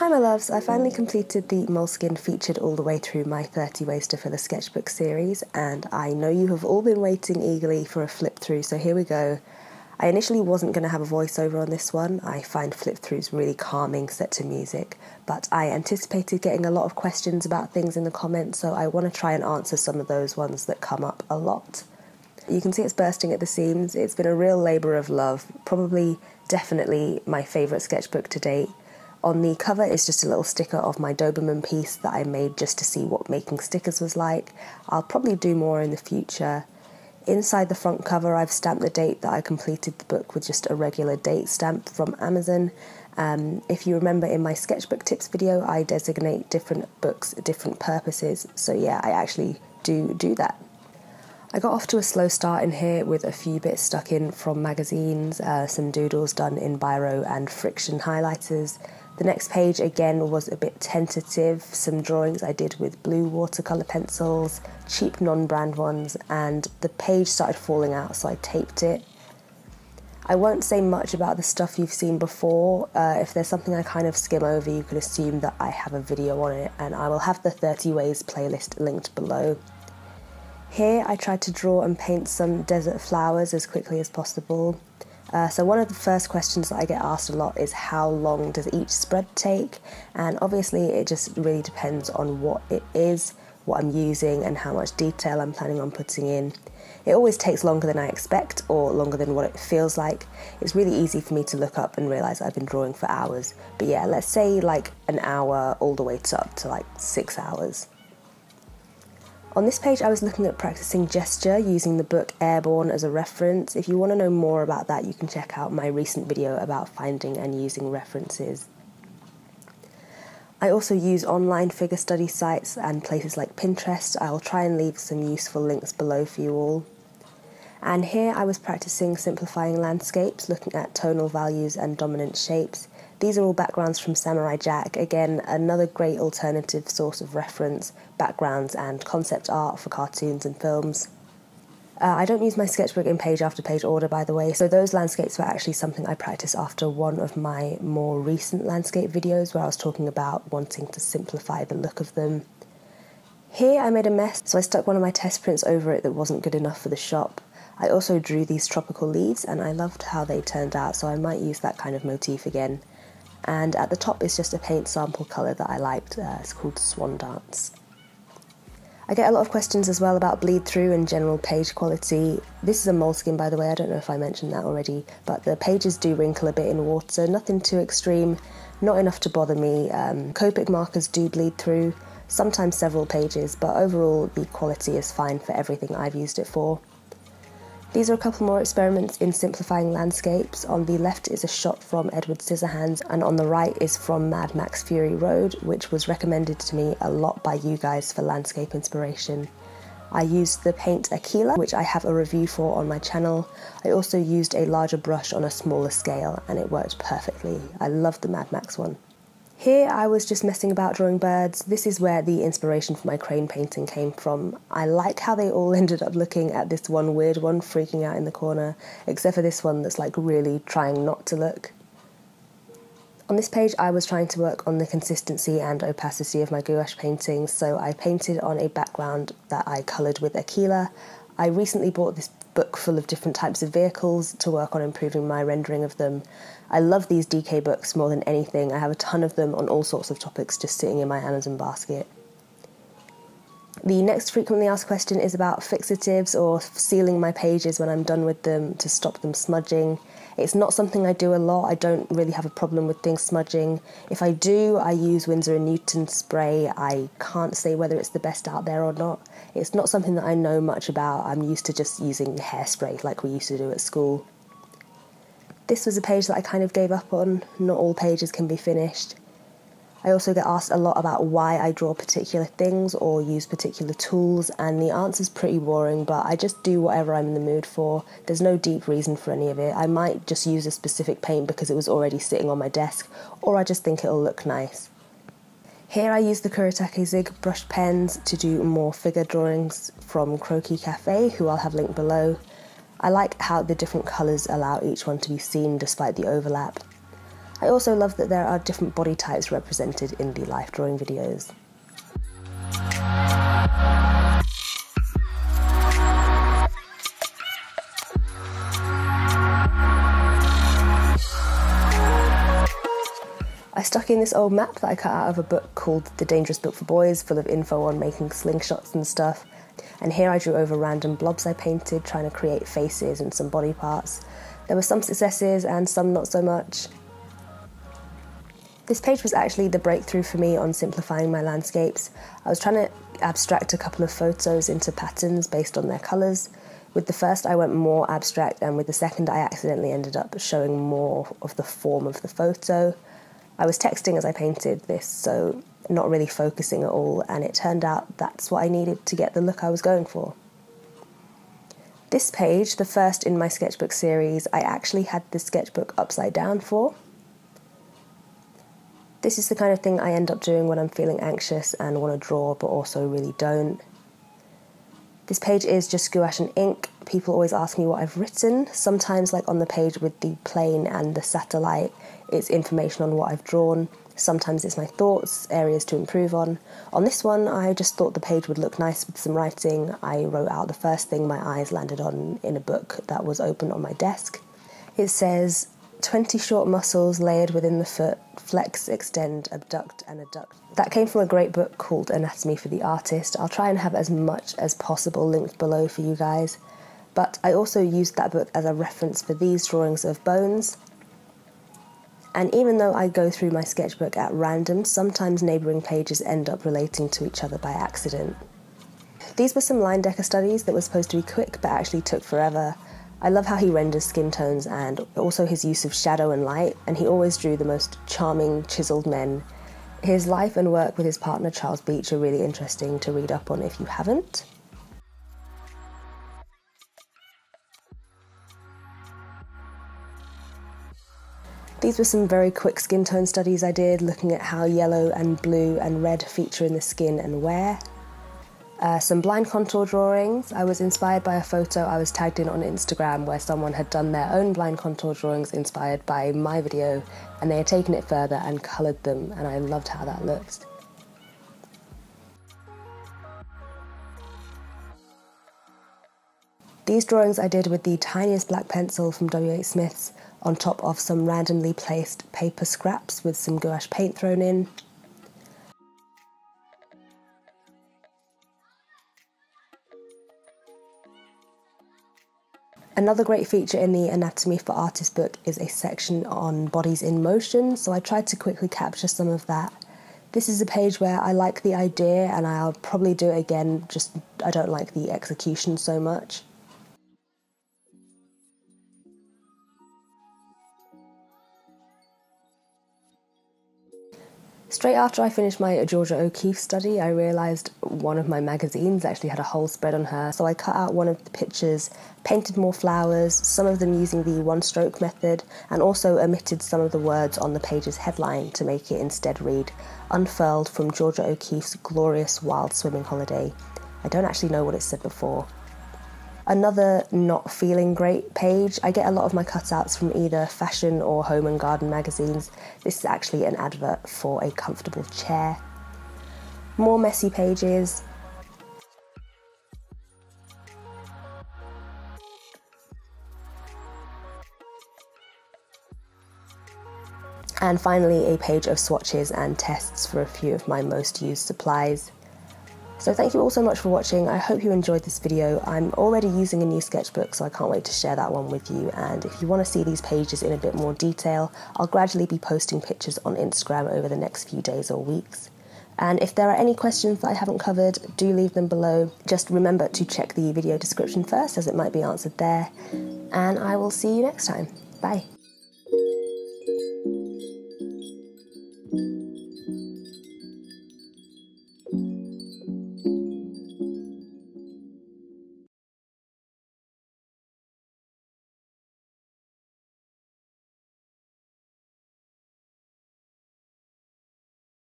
Hi my loves, I finally completed the Moleskine featured all the way through my 30 ways to fill a sketchbook series, and I know you have all been waiting eagerly for a flip through, so here we go. I initially wasn't going to have a voiceover on this one. I find flip throughs really calming set to music, but I anticipated getting a lot of questions about things in the comments, so I want to try and answer some of those ones that come up a lot. You can see it's bursting at the seams. It's been a real labour of love, probably definitely my favourite sketchbook to date. On the cover is just a little sticker of my Doberman piece that I made just to see what making stickers was like. I'll probably do more in the future. Inside the front cover I've stamped the date that I completed the book with just a regular date stamp from Amazon. If you remember in my sketchbook tips video, I designate different books different purposes, so yeah, I actually do that. I got off to a slow start in here with a few bits stuck in from magazines, some doodles done in biro and friction highlighters. The next page again was a bit tentative, some drawings I did with blue watercolour pencils, cheap non-brand ones, and the page started falling out so I taped it. I won't say much about the stuff you've seen before. If there's something I kind of skim over, you can assume that I have a video on it, and I will have the 30 ways playlist linked below. Here I tried to draw and paint some desert flowers as quickly as possible. So one of the first questions that I get asked a lot is how long does each spread take? And obviously it just really depends on what it is, what I'm using, and how much detail I'm planning on putting in. It always takes longer than I expect, or longer than what it feels like. It's really easy for me to look up and realise I've been drawing for hours. But yeah, let's say like an hour all the way up to like 6 hours. On this page I was looking at practicing gesture using the book Airborne as a reference. If you want to know more about that, you can check out my recent video about finding and using references. I also use online figure study sites and places like Pinterest. I'll try and leave some useful links below for you all. And here I was practicing simplifying landscapes, looking at tonal values and dominant shapes. These are all backgrounds from Samurai Jack. Again, another great alternative source of reference, backgrounds and concept art for cartoons and films. I don't use my sketchbook in page after page order, by the way, so those landscapes were actually something I practiced after one of my more recent landscape videos where I was talking about wanting to simplify the look of them. Here I made a mess, so I stuck one of my test prints over it that wasn't good enough for the shop. I also drew these tropical leaves and I loved how they turned out, so I might use that kind of motif again. And at the top is just a paint sample colour that I liked. It's called Swan Dance. I get a lot of questions as well about bleed through and general page quality. This is a Moleskine, by the way, I don't know if I mentioned that already, but the pages do wrinkle a bit in water, nothing too extreme, not enough to bother me. Copic markers do bleed through, sometimes several pages, but overall the quality is fine for everything I've used it for. These are a couple more experiments in simplifying landscapes. On the left is a shot from Edward Scissorhands, and on the right is from Mad Max Fury Road, which was recommended to me a lot by you guys for landscape inspiration. I used the paint Aquila, which I have a review for on my channel. I also used a larger brush on a smaller scale, and it worked perfectly. I loved the Mad Max one. Here I was just messing about drawing birds. This is where the inspiration for my crane painting came from. I like how they all ended up looking at this one weird one freaking out in the corner, except for this one that's like really trying not to look. On this page I was trying to work on the consistency and opacity of my gouache paintings, so I painted on a background that I coloured with Aquila. I recently bought this book full of different types of vehicles to work on improving my rendering of them. I love these DK books more than anything. I have a ton of them on all sorts of topics just sitting in my Amazon basket. The next frequently asked question is about fixatives or sealing my pages when I'm done with them to stop them smudging. It's not something I do a lot. I don't really have a problem with things smudging. If I do, I use Winsor & Newton spray. I can't say whether it's the best out there or not. It's not something that I know much about. I'm used to just using hairspray like we used to do at school. This was a page that I kind of gave up on. Not all pages can be finished. I also get asked a lot about why I draw particular things or use particular tools, and the answer's pretty boring, but I just do whatever I'm in the mood for. There's no deep reason for any of it. I might just use a specific paint because it was already sitting on my desk, or I just think it'll look nice. Here I use the Kuretake Zig brush pens to do more figure drawings from Croquis Cafe, who I'll have linked below. I like how the different colours allow each one to be seen despite the overlap. I also love that there are different body types represented in the life drawing videos. I stuck in this old map that I cut out of a book called The Dangerous Book for Boys, full of info on making slingshots and stuff. And here I drew over random blobs I painted, trying to create faces and some body parts. There were some successes and some not so much. This page was actually the breakthrough for me on simplifying my landscapes. I was trying to abstract a couple of photos into patterns based on their colours. With the first I went more abstract, and with the second I accidentally ended up showing more of the form of the photo. I was texting as I painted this, so not really focusing at all, and it turned out that's what I needed to get the look I was going for. This page, the first in my sketchbook series, I actually had the sketchbook upside down for. This is the kind of thing I end up doing when I'm feeling anxious and want to draw but also really don't. This page is just gouache and ink. People always ask me what I've written. Sometimes, like on the page with the plane and the satellite, it's information on what I've drawn. Sometimes it's my thoughts, areas to improve on. On this one, I just thought the page would look nice with some writing. I wrote out the first thing my eyes landed on in a book that was open on my desk. It says, 20 short muscles layered within the foot, flex, extend, abduct and adduct. That came from a great book called Anatomy for the Artist. I'll try and have as much as possible linked below for you guys. But I also used that book as a reference for these drawings of bones. And even though I go through my sketchbook at random, sometimes neighbouring pages end up relating to each other by accident. These were some line decker studies that were supposed to be quick but actually took forever. I love how he renders skin tones and also his use of shadow and light, and he always drew the most charming, chiselled men. His life and work with his partner Charles Beach are really interesting to read up on if you haven't. These were some very quick skin tone studies I did, looking at how yellow and blue and red feature in the skin and wear. Some blind contour drawings. I was inspired by a photo I was tagged in on Instagram where someone had done their own blind contour drawings inspired by my video, and they had taken it further and coloured them, and I loved how that looked. These drawings I did with the tiniest black pencil from W.H. Smith's on top of some randomly placed paper scraps with some gouache paint thrown in. Another great feature in the Anatomy for Artists book is a section on bodies in motion, so I tried to quickly capture some of that. This is a page where I like the idea and I'll probably do it again, just I don't like the execution so much. Straight after I finished my Georgia O'Keeffe study, I realised one of my magazines actually had a whole spread on her, so I cut out one of the pictures, painted more flowers, some of them using the one-stroke method, and also omitted some of the words on the page's headline to make it instead read, "Unfurled from Georgia O'Keeffe's glorious wild swimming holiday." I don't actually know what it said before. Another not feeling great page. I get a lot of my cutouts from either fashion or home and garden magazines. This is actually an advert for a comfortable chair. More messy pages. And finally, a page of swatches and tests for a few of my most used supplies. So thank you all so much for watching. I hope you enjoyed this video. I'm already using a new sketchbook, so I can't wait to share that one with you. And if you want to see these pages in a bit more detail, I'll gradually be posting pictures on Instagram over the next few days or weeks. And if there are any questions that I haven't covered, do leave them below. Just remember to check the video description first, as it might be answered there. And I will see you next time. Bye.